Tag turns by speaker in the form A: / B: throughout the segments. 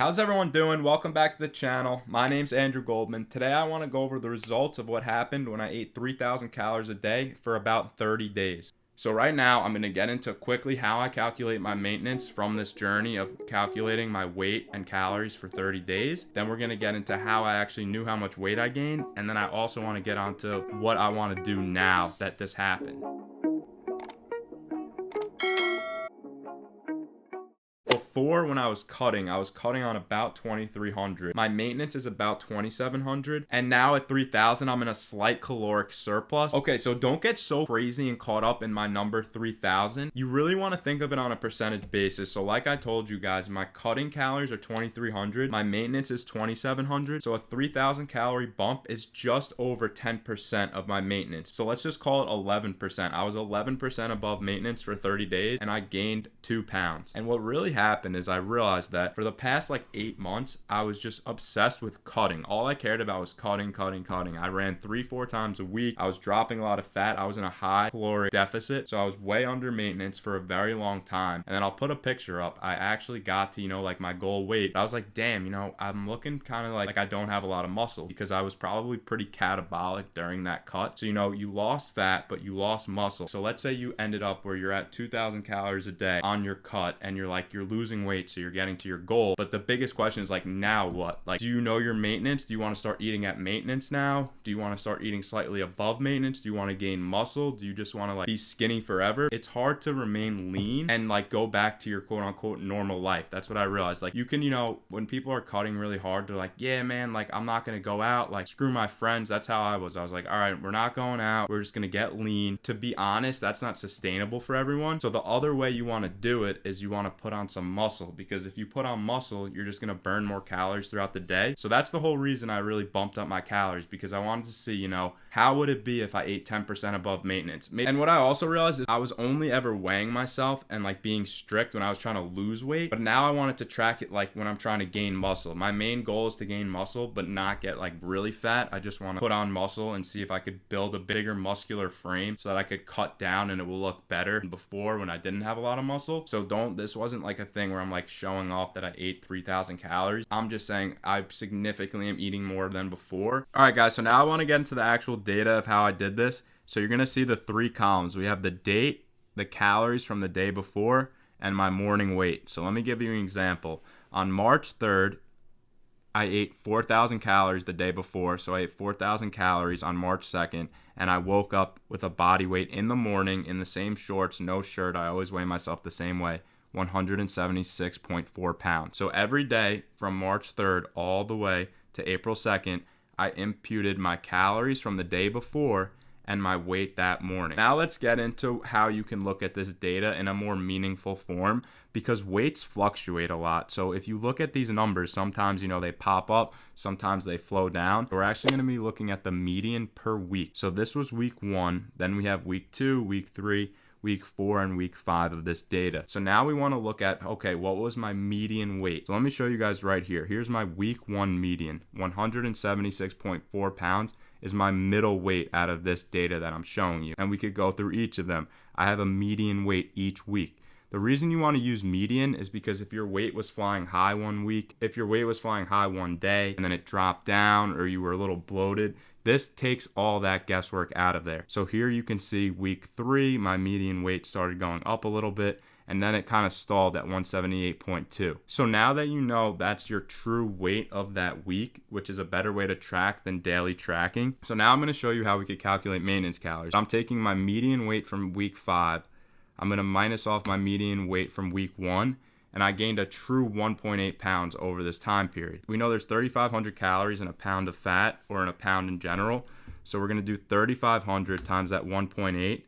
A: How's everyone doing? Welcome back to the channel. My name's Andrew Goldman. Today I want to go over the results of what happened when I ate 3,000 calories a day for about 30 days. So right now I'm going to get into quickly how I calculate my maintenance from this journey of calculating my weight and calories for 30 days. Then we're going to get into how I actually knew how much weight I gained. And then I also want to get onto what I want to do now that this happened. Before, when I was cutting on about 2,300. My maintenance is about 2,700. And now at 3,000, I'm in a slight caloric surplus. Okay, so don't get so crazy and caught up in my number 3,000. You really want to think of it on a percentage basis. So like I told you guys, my cutting calories are 2,300. My maintenance is 2,700. So a 3,000 calorie bump is just over 10% of my maintenance. So let's just call it 11%. I was 11% above maintenance for 30 days and I gained 2 pounds. And what really happened is I realized that for the past 8 months, I was just obsessed with cutting. All I cared about was cutting. I ran 3-4 times a week. I was dropping a lot of fat. I was in a high caloric deficit. So I was way under maintenance for a very long time. And then I'll put a picture up. I actually got to, my goal weight. I was like, damn, I'm looking kind of like I don't have a lot of muscle because I was probably pretty catabolic during that cut. So, you lost fat, but you lost muscle. So let's say you ended up where you're at 2,000 calories a day on your cut and you're losing weight, so you're getting to your goal. But the biggest question is now what? Do you know your maintenance? Do you want to start eating at maintenance now? Do you want to start eating slightly above maintenance? Do you want to gain muscle? Do you just want to be skinny forever? It's hard to remain lean and go back to your quote unquote normal life. That's what I realized. You can, when people are cutting really hard, they're like, yeah, man, I'm not going to go out. Screw my friends. That's how I was. I was like, all right, we're not going out. We're just going to get lean. To be honest, that's not sustainable for everyone. So the other way you want to do it is you want to put on some muscle, because if you put on muscle, you're just going to burn more calories throughout the day. So that's the whole reason I really bumped up my calories, because I wanted to see, how would it be if I ate 10% above maintenance? And what I also realized is I was only ever weighing myself and being strict when I was trying to lose weight, but now I wanted to track it when I'm trying to gain muscle. My main goal is to gain muscle, but not get really fat. I just want to put on muscle and see if I could build a bigger muscular frame so that I could cut down and it will look better than before when I didn't have a lot of muscle. So this wasn't a thing where I'm showing off that I ate 3,000 calories. I'm just saying I significantly am eating more than before. All right, guys, so now I want to get into the actual data of how I did this. So you're going to see the 3 columns. We have the date, the calories from the day before, and my morning weight. So let me give you an example. On March 3rd, I ate 4,000 calories the day before. So I ate 4,000 calories on March 2nd, and I woke up with a body weight in the morning in the same shorts, no shirt. I always weigh myself the same way. 176.4 pounds. So every day from March 3rd all the way to April 2nd, I imputed my calories from the day before and my weight that morning. Now let's get into how you can look at this data in a more meaningful form, because weights fluctuate a lot. So if you look at these numbers, sometimes, they pop up, sometimes they flow down. We're actually going to be looking at the median per week. So this was week 1, then we have week 2, week 3, week 4, and week 5 of this data. So now we want to look at, okay, what was my median weight? So let me show you guys right here. Here's my week 1 median. 176.4 pounds is my middle weight out of this data that I'm showing you. And we could go through each of them. I have a median weight each week. The reason you want to use median is because if your weight was flying high one week, if your weight was flying high one day and then it dropped down, or you were a little bloated, this takes all that guesswork out of there. So here you can see week 3, my median weight started going up a little bit, and then it kind of stalled at 178.2. So now that you know that's your true weight of that week, which is a better way to track than daily tracking. So now I'm going to show you how we could calculate maintenance calories. I'm taking my median weight from week 5. I'm going to minus off my median weight from week 1, and I gained a true 1.8 pounds over this time period. We know there's 3,500 calories in a pound of fat, or in a pound in general. So we're going to do 3,500 times that 1.8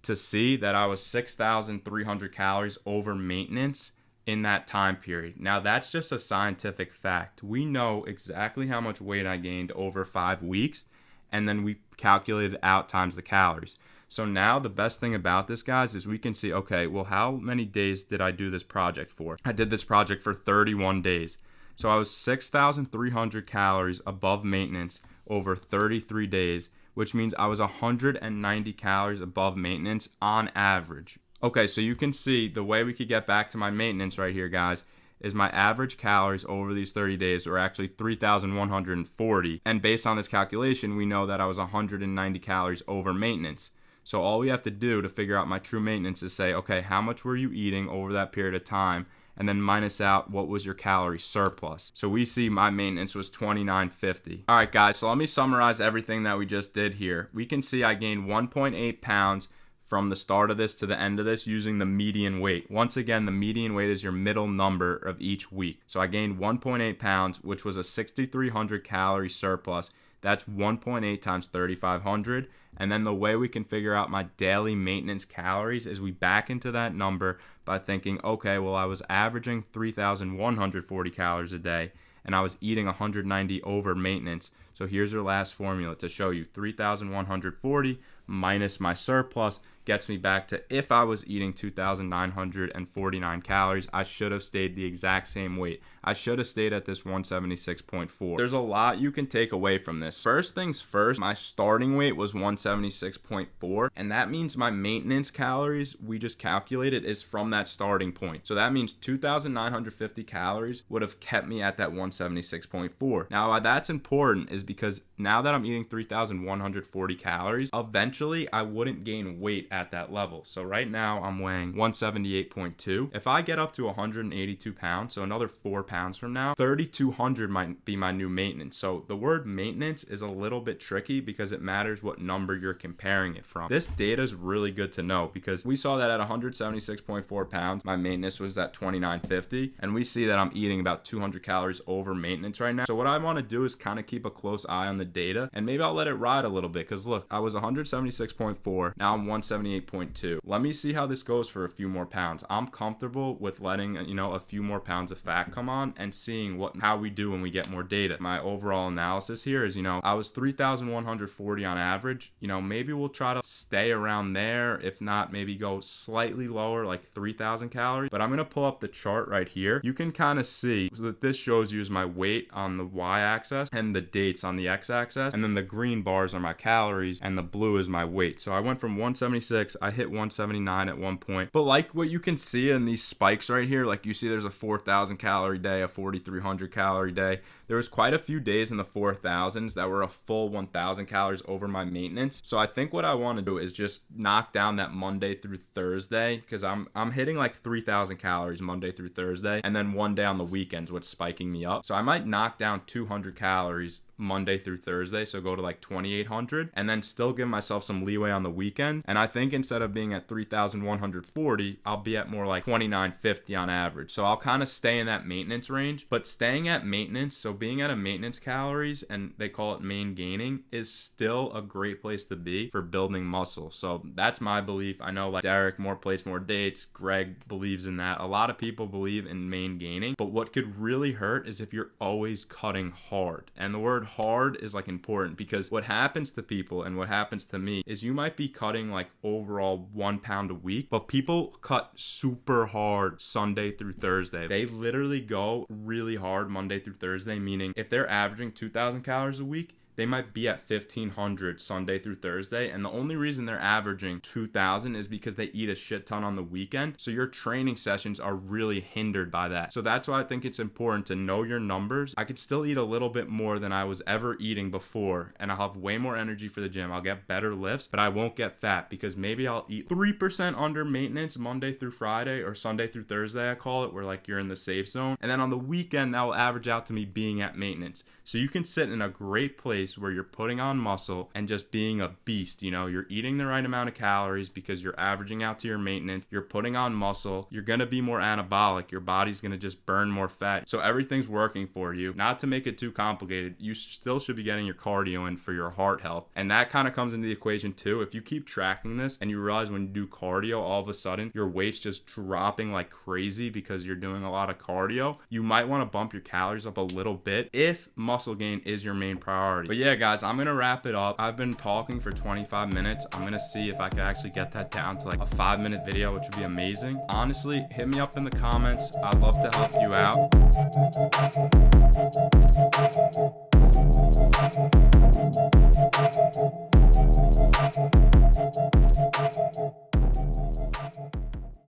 A: to see that I was 6,300 calories over maintenance in that time period. Now that's just a scientific fact. We know exactly how much weight I gained over 5 weeks, and then we calculated out times the calories. So now the best thing about this, guys, is we can see, okay, well, how many days did I do this project for? I did this project for 31 days. So I was 6,300 calories above maintenance over 33 days, which means I was 190 calories above maintenance on average. Okay, so you can see the way we could get back to my maintenance right here, guys, is my average calories over these 30 days were actually 3,140. And based on this calculation, we know that I was 190 calories over maintenance. So all we have to do to figure out my true maintenance is say, okay, how much were you eating over that period of time? And then minus out what was your calorie surplus. So we see my maintenance was 2950. All right, guys, so let me summarize everything that we just did here. We can see I gained 1.8 pounds from the start of this to the end of this using the median weight. Once again, the median weight is your middle number of each week. So I gained 1.8 pounds, which was a 6,300 calorie surplus. That's 1.8 times 3,500. And then the way we can figure out my daily maintenance calories is we back into that number by thinking, okay, well, I was averaging 3,140 calories a day and I was eating 190 over maintenance. So here's your last formula to show you 3,140 minus my surplus gets me back to if I was eating 2,949 calories, I should have stayed the exact same weight. I should have stayed at this 176.4. There's a lot you can take away from this. First things first, my starting weight was 176.4, and that means my maintenance calories we just calculated is from that starting point. So that means 2,950 calories would have kept me at that 176.4. Now why that's important is because now that I'm eating 3,140 calories, eventually I wouldn't gain weight at that level. So right now I'm weighing 178.2. If I get up to 182 pounds, so another 4 pounds from now, 3,200 might be my new maintenance. So the word maintenance is a little bit tricky because it matters what number you're comparing it from. This data is really good to know because we saw that at 176.4 pounds, my maintenance was at 2,950, and we see that I'm eating about 200 calories over maintenance right now. So what I want to do is kind of keep a close eye on the data, and maybe I'll let it ride a little bit because look, I was 176.4, now I'm 178.2. Let me see how this goes for a few more pounds. I'm comfortable with letting a few more pounds of fat come on and seeing how we do when we get more data. My overall analysis here is, I was 3,140 on average. Maybe we'll try to stay around there. If not, maybe go slightly lower, like 3,000 calories. But I'm going to pull up the chart right here. You can kind of see that this shows you is my weight on the y-axis and the dates on the x-axis. And then the green bars are my calories and the blue is my weight. So I went from 176, I hit 179 at one point. But like what you can see in these spikes right here, like you see there's a 4,000 calorie day, a 4,300 calorie day. There was quite a few days in the 4,000s that were a full 1,000 calories over my maintenance. So I think what I want to do is just knock down that Monday through Thursday because I'm hitting like 3,000 calories Monday through Thursday, and then one day on the weekends what's spiking me up. So I might knock down 200 calories Monday through Thursday, so go to like 2,800, and then still give myself some leeway on the weekend. And I think instead of being at 3,140, I'll be at more like 2,950 on average. So I'll kind of stay in that maintenance range, but staying at maintenance, so being at a maintenance calories, and they call it main gaining, is still a great place to be for building muscle. So that's my belief. I know like Derek, more plates, more dates, Greg believes in that. A lot of people believe in main gaining, but what could really hurt is if you're always cutting hard. And the word hard is like important because what happens to people and what happens to me is you might be cutting like overall 1 pound a week, but people cut super hard Sunday through Thursday. They literally go really hard Monday through Thursday, meaning if they're averaging 2,000 calories a week, they might be at 1,500 Sunday through Thursday, and the only reason they're averaging 2,000 is because they eat a shit ton on the weekend. So your training sessions are really hindered by that. So that's why I think it's important to know your numbers. I could still eat a little bit more than I was ever eating before, and I'll have way more energy for the gym. I'll get better lifts, but I won't get fat because maybe I'll eat 3% under maintenance Monday through Friday, or Sunday through Thursday I call it, where like you're in the safe zone. And then on the weekend, that will average out to me being at maintenance. So you can sit in a great place where you're putting on muscle and just being a beast. You're eating the right amount of calories because you're averaging out to your maintenance. You're putting on muscle. You're going to be more anabolic. Your body's going to just burn more fat. So everything's working for you. Not to make it too complicated, you still should be getting your cardio in for your heart health. And that kind of comes into the equation too. If you keep tracking this and you realize when you do cardio, all of a sudden your weight's just dropping like crazy because you're doing a lot of cardio, you might want to bump your calories up a little bit if muscle gain is your main priority. But yeah, guys, I'm gonna wrap it up. I've been talking for 25 minutes. I'm gonna see if I could actually get that down to like a 5-minute video, which would be amazing. Honestly, hit me up in the comments. I'd love to help you out.